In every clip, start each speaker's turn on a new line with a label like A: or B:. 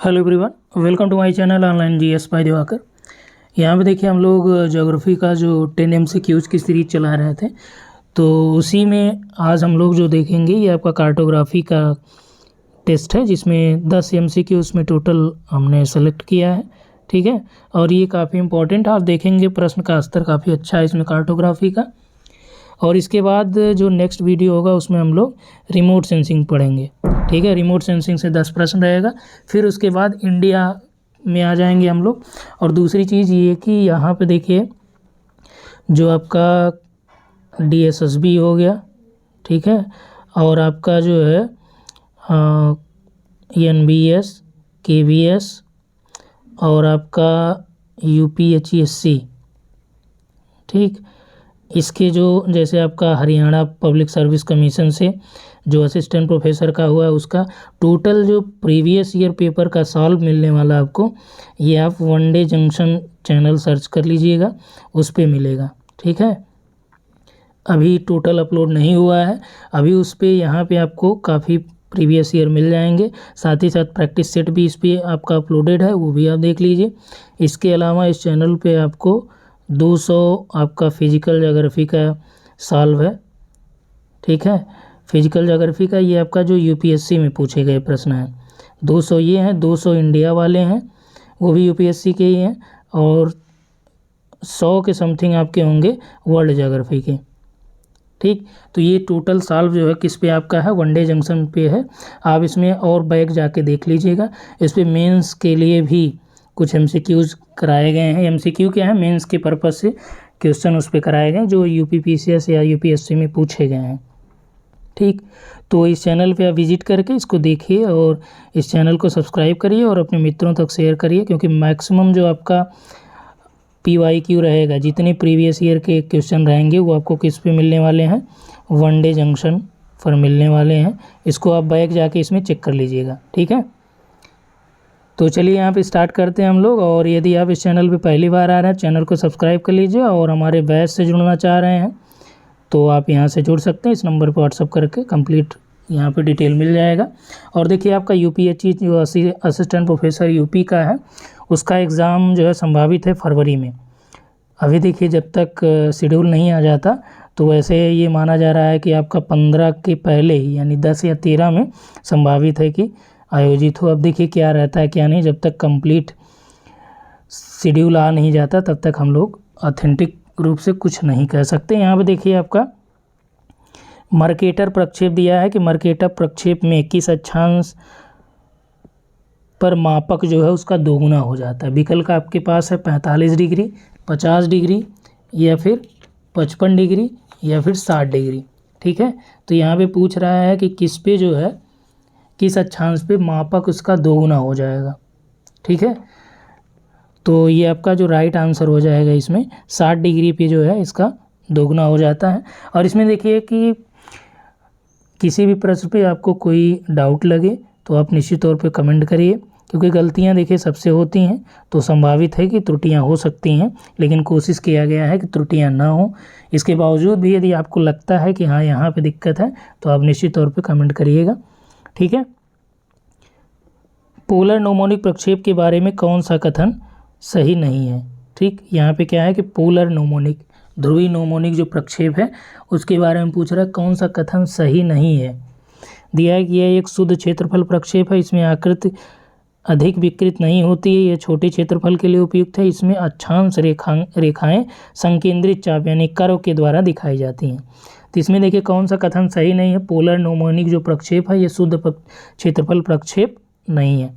A: Hello everyone, welcome to my channel online GS by Diwakar. यहाँ पे देखिए हम लोग ज्योग्राफी का जो 10 MCQs की सीरीज चला रहे थे, तो उसी में आज हम लोग जो देखेंगे ये आपका कार्टोग्राफी का टेस्ट है, जिसमें 10 MCQ उसमें टोटल हमने सेलेक्ट किया है। ठीक है, और ये काफ़ी इंपॉर्टेंट आप देखेंगे, प्रश्न का स्तर काफ़ी अच्छा है इसमें कार्टोग्राफी का। और इसके बाद जो नेक्स्ट वीडियो होगा उसमें हम लोग रिमोट सेंसिंग पढ़ेंगे। ठीक है, रिमोट सेंसिंग से 10 प्रश्न रहेगा। फिर उसके बाद इंडिया में आ जाएंगे हम लोग। और दूसरी चीज़ ये कि यहाँ पे देखिए जो आपका DSSB हो गया, ठीक है, और आपका जो है NBS, KVS और आपका UPHESC, ठीक, इसके जो जैसे आपका हरियाणा पब्लिक सर्विस कमीशन से जो असिस्टेंट प्रोफेसर का हुआ है उसका टोटल जो प्रीवियस ईयर पेपर का सॉल्व मिलने वाला आपको, ये आप वनडे जंक्शन चैनल सर्च कर लीजिएगा, उस पर मिलेगा। ठीक है, अभी टोटल अपलोड नहीं हुआ है, अभी उस पर यहाँ पे आपको काफ़ी प्रीवियस ईयर मिल जाएंगे। साथ ही साथ प्रैक्टिस सेट भी इस पर आपका अपलोडेड है, वो भी आप देख लीजिए। इसके अलावा इस चैनल पे आपको 200 आपका फिजिकल ज्योग्राफी का सॉल्व है। ठीक है, फिजिकल ज्योग्राफी का ये आपका जो UPSC में पूछे गए प्रश्न हैं, 200 ये हैं, 200 इंडिया वाले हैं, वो भी UPSC के ही हैं, और 100 के समथिंग आपके होंगे वर्ल्ड ज्योग्राफी के। ठीक, तो ये टोटल सॉल्व जो है किस पे आपका है, वनडे जंक्शन पे है। आप इसमें और बैक जाके देख लीजिएगा। इस पर मेंस के लिए भी कुछ MCQs कराए गए हैं। MCQ क्या है, मेंस के पर्पज़ से क्वेश्चन उस पर कराए गए जो UPPCS या UPSC में पूछे गए हैं। ठीक, तो इस चैनल पे आप विजिट करके इसको देखिए और इस चैनल को सब्सक्राइब करिए और अपने मित्रों तक शेयर करिए, क्योंकि मैक्सिमम जो आपका PYQ रहेगा, जितने प्रीवियस ईयर के क्वेश्चन रहेंगे वो आपको किस पे मिलने वाले हैं, वनडे जंक्शन पर मिलने वाले हैं। इसको आप बैक जाके इसमें चेक कर लीजिएगा। ठीक है, तो चलिए यहाँ पे स्टार्ट करते हैं हम लोग। और यदि आप इस चैनल पे पहली बार आ रहे हैं, चैनल को सब्सक्राइब कर लीजिए, और हमारे बैच से जुड़ना चाह रहे हैं तो आप यहाँ से जुड़ सकते हैं। इस नंबर पर व्हाट्सअप करके कंप्लीट यहाँ पे डिटेल मिल जाएगा। और देखिए आपका UPHE जो असिस्टेंट प्रोफेसर UP का है, उसका एग्ज़ाम जो है संभावित है फरवरी में। अभी देखिए जब तक शेड्यूल नहीं आ जाता तो वैसे ये माना जा रहा है कि आपका 15 के पहले ही, यानी 10 या 13 में संभावित है कि आयोजित हो। अब देखिए क्या रहता है क्या नहीं, जब तक कंप्लीट शेड्यूल आ नहीं जाता तब तक हम लोग ऑथेंटिक रूप से कुछ नहीं कह सकते। यहाँ पे देखिए आपका मर्केटर प्रक्षेप दिया है कि मर्केटर प्रक्षेप में 21 अक्षांश पर मापक जो है उसका दोगुना हो जाता है। विकल्प आपके पास है 45 डिग्री, 50 डिग्री या फिर 55 डिग्री या फिर 60 डिग्री। ठीक है, तो यहाँ पे पूछ रहा है कि किस पे जो है, किस अक्षांश पे मापक उसका दोगुना हो जाएगा। ठीक है, तो ये आपका जो राइट आंसर हो जाएगा इसमें 60 डिग्री पे जो है इसका दोगुना हो जाता है। और इसमें देखिए कि किसी भी प्रश्न पे आपको कोई डाउट लगे तो आप निश्चित तौर पे कमेंट करिए, क्योंकि गलतियां देखिए सबसे होती हैं, तो संभावित है कि त्रुटियां हो सकती हैं, लेकिन कोशिश किया गया है कि त्रुटियां ना हो। इसके बावजूद भी यदि आपको लगता है कि हाँ यहाँ पे दिक्कत है तो आप निश्चित तौर पे कमेंट करिएगा। ठीक है, पोलर नोमोनिक प्रक्षेप के बारे में कौन सा कथन सही नहीं है। ठीक, यहाँ पे क्या है कि पोलर नोमोनिक, ध्रुवीय नोमोनिक जो प्रक्षेप है उसके बारे में पूछ रहा है कौन सा कथन सही नहीं है। दिया है कि यह एक शुद्ध क्षेत्रफल प्रक्षेप है, इसमें आकृति अधिक विकृत नहीं होती है, यह छोटे क्षेत्रफल के लिए उपयुक्त है, इसमें अक्षांश रेखाएं संकेंद्रित चाप यानी कर्व के द्वारा दिखाई जाती हैं। तो इसमें देखिए कौन सा कथन सही नहीं है, पोलर नोमोनिक जो प्रक्षेप है ये शुद्ध क्षेत्रफल प्रक्षेप नहीं है।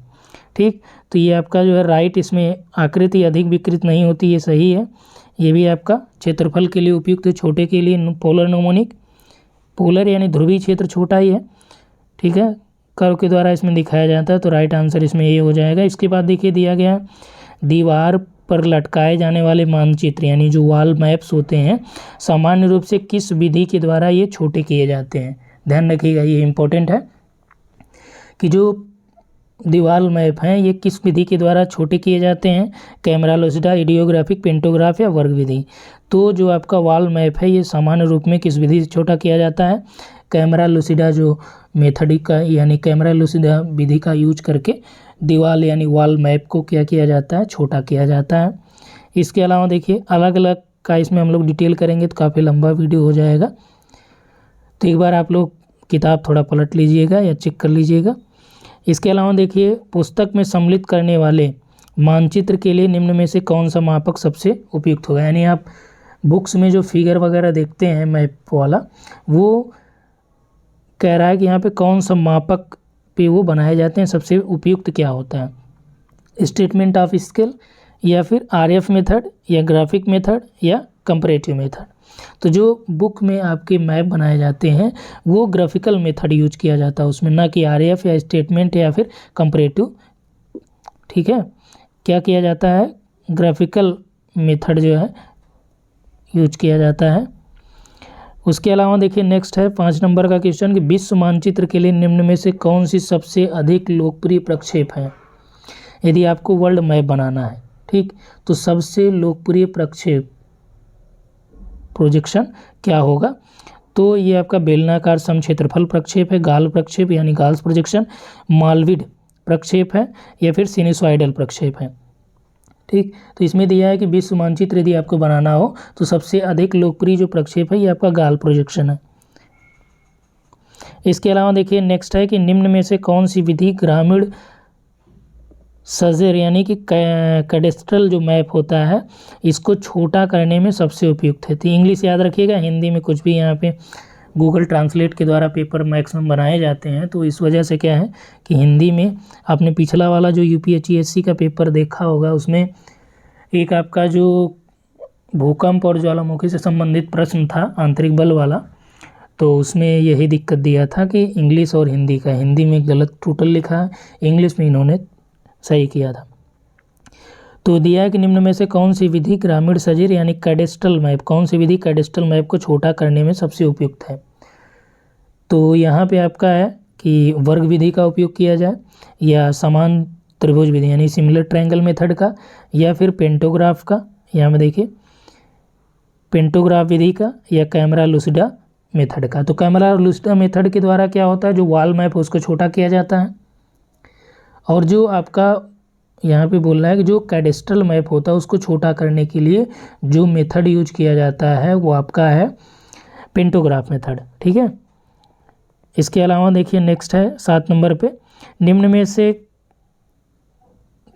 A: ठीक, तो ये आपका जो है राइट, इसमें आकृति अधिक विकृत नहीं होती, ये सही है। ये भी आपका क्षेत्रफल के लिए उपयुक्त है, छोटे के लिए पोलर नोमोनिक, पोलर यानी ध्रुवीय क्षेत्र छोटा ही है। ठीक है, कर्व के द्वारा इसमें दिखाया जाता है, तो राइट आंसर इसमें ये हो जाएगा। इसके बाद देखिए दिया गया है दीवार पर लटकाए जाने वाले मानचित्र यानी जो वॉल मैप्स होते हैं सामान्य रूप से किस विधि के द्वारा ये छोटे किए जाते हैं। ध्यान रखिएगा, ये इम्पोर्टेंट है कि जो दीवार मैप हैं ये किस विधि के द्वारा छोटे किए जाते हैं, कैमरा लोसिटा, आइडियोग्राफिक, पेंटोग्राफ या वर्ग विधि। तो जो आपका वॉल मैप है ये सामान्य रूप में किस विधि से छोटा किया जाता है, कैमरा लूसिडा जो मेथड का यानी कैमरा लूसिडा विधि का यूज करके दीवार यानी वॉल मैप को क्या किया जाता है, छोटा किया जाता है। इसके अलावा देखिए अलग अलग का इसमें हम लोग डिटेल करेंगे तो काफ़ी लंबा वीडियो हो जाएगा, तो एक बार आप लोग किताब थोड़ा पलट लीजिएगा या चेक कर लीजिएगा। इसके अलावा देखिए पुस्तक में सम्मिलित करने वाले मानचित्र के लिए निम्न में से कौन सा मापक सबसे उपयुक्त होगा। यानी आप बुक्स में जो फिगर वगैरह देखते हैं मैप वाला, वो कह रहा है कि यहाँ पे कौन सा मापक पे वो बनाए जाते हैं, सबसे उपयुक्त क्या होता है, स्टेटमेंट ऑफ स्केल या फिर आरएफ मेथड या ग्राफिक मेथड या कंपैरेटिव मेथड। तो जो बुक में आपके मैप बनाए जाते हैं वो ग्राफिकल मेथड यूज किया जाता है उसमें, ना कि आरएफ या स्टेटमेंट या फिर कंपैरेटिव। ठीक है, क्या किया जाता है, ग्राफिकल मेथड जो है यूज किया जाता है। उसके अलावा देखिए नेक्स्ट है 5 नंबर का क्वेश्चन कि विश्व मानचित्र के लिए निम्न में से कौन सी सबसे अधिक लोकप्रिय प्रक्षेप है। यदि आपको वर्ल्ड मैप बनाना है, ठीक, तो सबसे लोकप्रिय प्रक्षेप प्रोजेक्शन क्या होगा, तो ये आपका बेलनाकार समक्षेत्रफल प्रक्षेप है, गाल प्रक्षेप यानी गाल्स प्रोजेक्शन, मालविड प्रक्षेप है या फिर सिनुसॉइडल प्रक्षेप है। ठीक, तो इसमें दिया है कि विश्व मानचित्र यदि आपको बनाना हो तो सबसे अधिक लोकप्रिय जो प्रक्षेप है ये आपका गाल प्रोजेक्शन है। इसके अलावा देखिए नेक्स्ट है कि निम्न में से कौन सी विधि ग्रामीण सजर यानी कि कैडेस्ट्रल जो मैप होता है इसको छोटा करने में सबसे उपयुक्त है। तो इंग्लिश याद रखिएगा, हिंदी में कुछ भी यहाँ पे गूगल ट्रांसलेट के द्वारा पेपर मैक्सिमम बनाए जाते हैं, तो इस वजह से क्या है कि हिंदी में आपने पिछला वाला जो यूपीएससी का पेपर देखा होगा उसमें एक आपका जो भूकंप और ज्वालामुखी से संबंधित प्रश्न था आंतरिक बल वाला, तो उसमें यही दिक्कत दिया था कि इंग्लिश और हिंदी का, हिंदी में गलत टोटल लिखा है, इंग्लिश में इन्होंने सही किया था। तो दिया है कि निम्न में से कौन सी विधि ग्रामीण सजर यानी कैडेस्ट्रल मैप, कौन सी विधि कैडेस्ट्रल मैप को छोटा करने में सबसे उपयुक्त है। तो यहाँ पे आपका है कि वर्ग विधि का उपयोग किया जाए या समान त्रिभुज विधि यानी सिमिलर ट्रायंगल मेथड का या फिर पेंटोग्राफ का, यहाँ में देखिए पेंटोग्राफ विधि का या कैमरा लूसिडा मेथड का। तो कैमरा लूसिडा मेथड के द्वारा क्या होता है, जो वॉल मैप है उसको छोटा किया जाता है, और जो आपका यहाँ पे बोल रहा है कि जो कैडेस्ट्रल मैप होता है उसको छोटा करने के लिए जो मेथड यूज किया जाता है वो आपका है पेंटोग्राफ मेथड। ठीक है, इसके अलावा देखिए नेक्स्ट है 7 नंबर पे, निम्न में से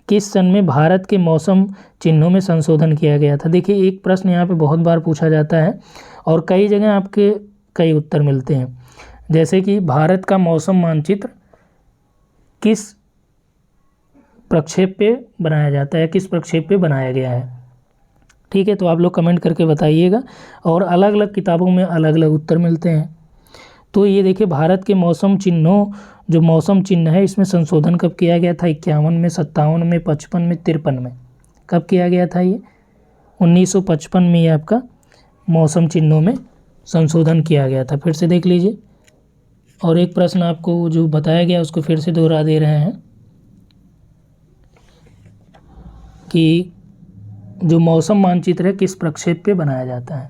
A: किस सन में भारत के मौसम चिन्हों में संशोधन किया गया था। देखिए एक प्रश्न यहाँ पे बहुत बार पूछा जाता है और कई जगह आपके कई उत्तर मिलते हैं, जैसे कि भारत का मौसम मानचित्र किस प्रक्षेप पे बनाया जाता है, किस प्रक्षेप पे बनाया गया है। ठीक है, तो आप लोग कमेंट करके बताइएगा, और अलग अलग किताबों में अलग अलग उत्तर मिलते हैं। तो ये देखिए भारत के मौसम चिन्हों, जो मौसम चिन्ह है इसमें संशोधन कब किया गया था, 51 में, 57 में, 55 में, 53 में, कब किया गया था ये 1955 में ये आपका मौसम चिन्हों में संशोधन किया गया था। फिर से देख लीजिए, और एक प्रश्न आपको जो बताया गया उसको फिर से दोहरा दे रहे हैं कि जो मौसम मानचित्र है किस प्रक्षेप पे बनाया जाता है।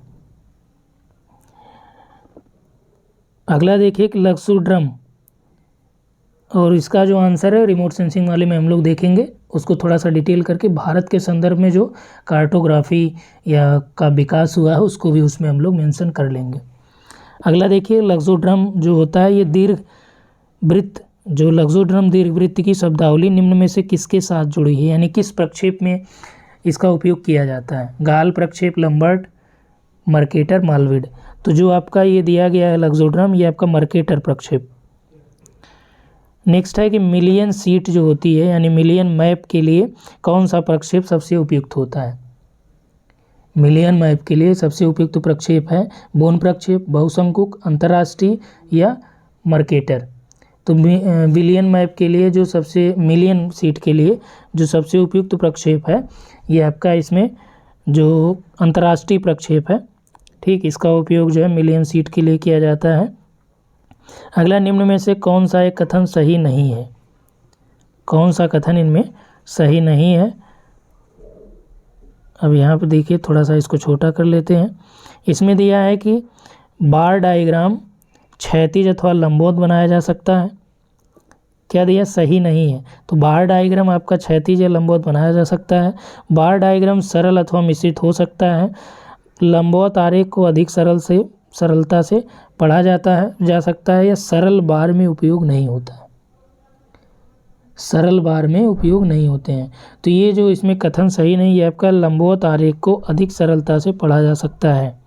A: अगला देखिए लक्सोड्रम, और इसका जो आंसर है रिमोट सेंसिंग वाले में हम लोग देखेंगे, उसको थोड़ा सा डिटेल करके भारत के संदर्भ में जो कार्टोग्राफी या का विकास हुआ है उसको भी उसमें हम लोग मेंशन कर लेंगे। अगला देखिए लक्सोड्रम जो होता है ये दीर्घ वृत्त, जो लक्सोड्रम दीर्घ वृत्त की शब्दावली निम्न में से किसके साथ जुड़ी है, यानी किस प्रक्षेप में इसका उपयोग किया जाता है, गाल प्रक्षेप, लंबर्ट, मर्केटर, मालविड। तो जो आपका ये दिया गया है लक्सोड्रम, ये आपका मर्केटर प्रक्षेप। नेक्स्ट है कि मिलियन सीट जो होती है यानी मिलियन मैप के लिए कौन सा प्रक्षेप सबसे उपयुक्त होता है। मिलियन मैप के लिए सबसे उपयुक्त प्रक्षेप है बोन प्रक्षेप, बहुशंकुक, अंतर्राष्ट्रीय या मर्केटर। तो बिलियन मैप के लिए जो सबसे, मिलियन सीट के लिए जो सबसे उपयुक्त प्रक्षेप है ये आपका इसमें जो अंतर्राष्ट्रीय प्रक्षेप है। ठीक, इसका उपयोग जो है मिलियन सीट के लिए किया जाता है। अगला, निम्न में से कौन सा एक कथन सही नहीं है, कौन सा कथन इनमें सही नहीं है। अब यहाँ पे देखिए थोड़ा सा इसको छोटा कर लेते हैं। इसमें दिया है कि बार डायग्राम क्षैतिज अथवा लंबवत बनाया जा सकता है। क्या दिया? सही नहीं है। तो बार डायग्राम आपका क्षैतिज या लंबवत बनाया जा सकता है। बार डायग्राम सरल अथवा मिश्रित हो सकता है। लंबवत आरेख को अधिक सरलता से पढ़ा जा सकता है या सरल बार में उपयोग नहीं होता है। सरल बार में उपयोग नहीं होते हैं। तो ये जो इसमें कथन सही नहीं है आपका, लंबवत आरेख को अधिक सरलता से पढ़ा जा सकता है।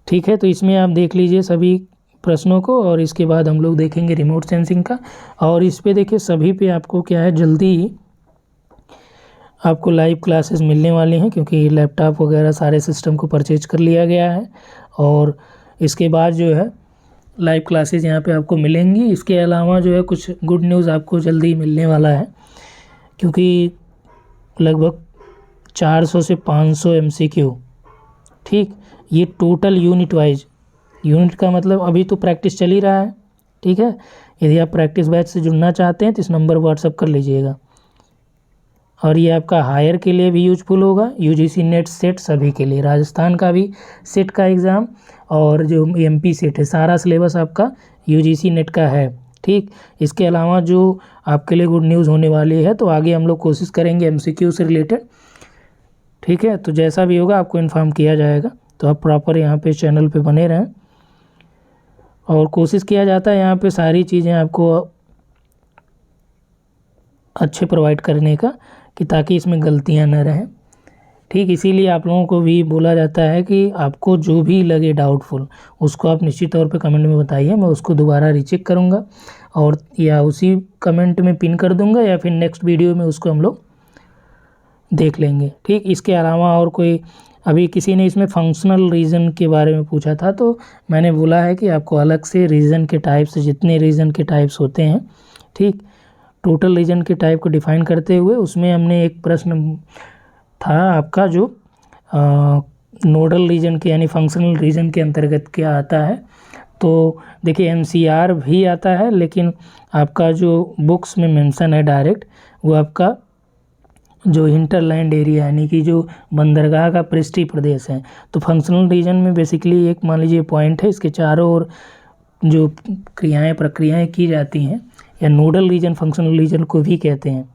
A: ठीक है, तो इसमें आप देख लीजिए सभी प्रश्नों को, और इसके बाद हम लोग देखेंगे रिमोट सेंसिंग का। और इस पे देखिए सभी पे आपको क्या है, जल्दी ही आपको लाइव क्लासेस मिलने वाली हैं, क्योंकि लैपटॉप वगैरह सारे सिस्टम को परचेज कर लिया गया है। और इसके बाद जो है लाइव क्लासेस यहाँ पे आपको मिलेंगी। इसके अलावा जो है कुछ गुड न्यूज़ आपको जल्दी मिलने वाला है, क्योंकि लगभग 400 से 500 MCQ, ठीक, ये टोटल यूनिट वाइज, यूनिट का मतलब अभी तो प्रैक्टिस चल ही रहा है। ठीक है, यदि आप प्रैक्टिस बैच से जुड़ना चाहते हैं तो इस नंबर व्हाट्सअप कर लीजिएगा। और ये आपका हायर के लिए भी यूजफुल होगा, UGC नेट सेट सभी के लिए, राजस्थान का भी सेट का एग्ज़ाम और जो MP सेट है, सारा सिलेबस आपका UGC नेट का है। ठीक, इसके अलावा जो आपके लिए गुड न्यूज़ होने वाली है, तो आगे हम लोग कोशिश करेंगे MCQ से रिलेटेड। ठीक है, तो जैसा भी होगा आपको इन्फॉर्म किया जाएगा। तो आप प्रॉपर यहाँ पे चैनल पे बने रहें, और कोशिश किया जाता है यहाँ पे सारी चीज़ें आपको अच्छे प्रोवाइड करने का, कि ताकि इसमें गलतियाँ न रहें। ठीक, इसीलिए आप लोगों को भी बोला जाता है कि आपको जो भी लगे डाउटफुल, उसको आप निश्चित तौर पे कमेंट में बताइए, मैं उसको दोबारा रीचेक करूँगा और या उसी कमेंट में पिन कर दूँगा, या फिर नेक्स्ट वीडियो में उसको हम लोग देख लेंगे। ठीक, इसके अलावा और कोई, अभी किसी ने इसमें फंक्शनल रीजन के बारे में पूछा था, तो मैंने बोला है कि आपको अलग से रीजन के टाइप्स, जितने रीजन के टाइप्स होते हैं, ठीक, टोटल रीजन के टाइप को डिफाइन करते हुए उसमें हमने एक प्रश्न था आपका जो नोडल रीजन के यानी फंक्शनल रीजन के अंतर्गत क्या आता है। तो देखिए MCR भी आता है, लेकिन आपका जो बुक्स में मेंशन है डायरेक्ट, वो आपका जो हिंटरलैंड एरिया यानी कि जो बंदरगाह का पृष्ठीय प्रदेश है। तो फंक्शनल रीजन में बेसिकली एक मान लीजिए पॉइंट है, इसके चारों ओर जो प्रक्रियाएं की जाती हैं, या नोडल रीजन फंक्शनल रीजन को भी कहते हैं।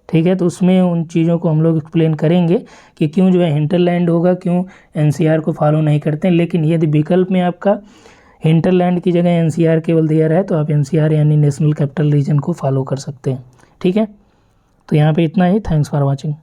A: ठीक है, तो उसमें उन चीज़ों को हम लोग एक्सप्लेन करेंगे कि क्यों जो है हिंटरलैंड होगा, क्यों NCR को फॉलो नहीं करते हैं। लेकिन यदि विकल्प में आपका हिंटरलैंड की जगह NCR केवल दिया रहा है, तो आप NCR यानी नेशनल कैपिटल रीजन को फॉलो कर सकते हैं। ठीक है, तो यहाँ पे इतना ही। Thanks for watching.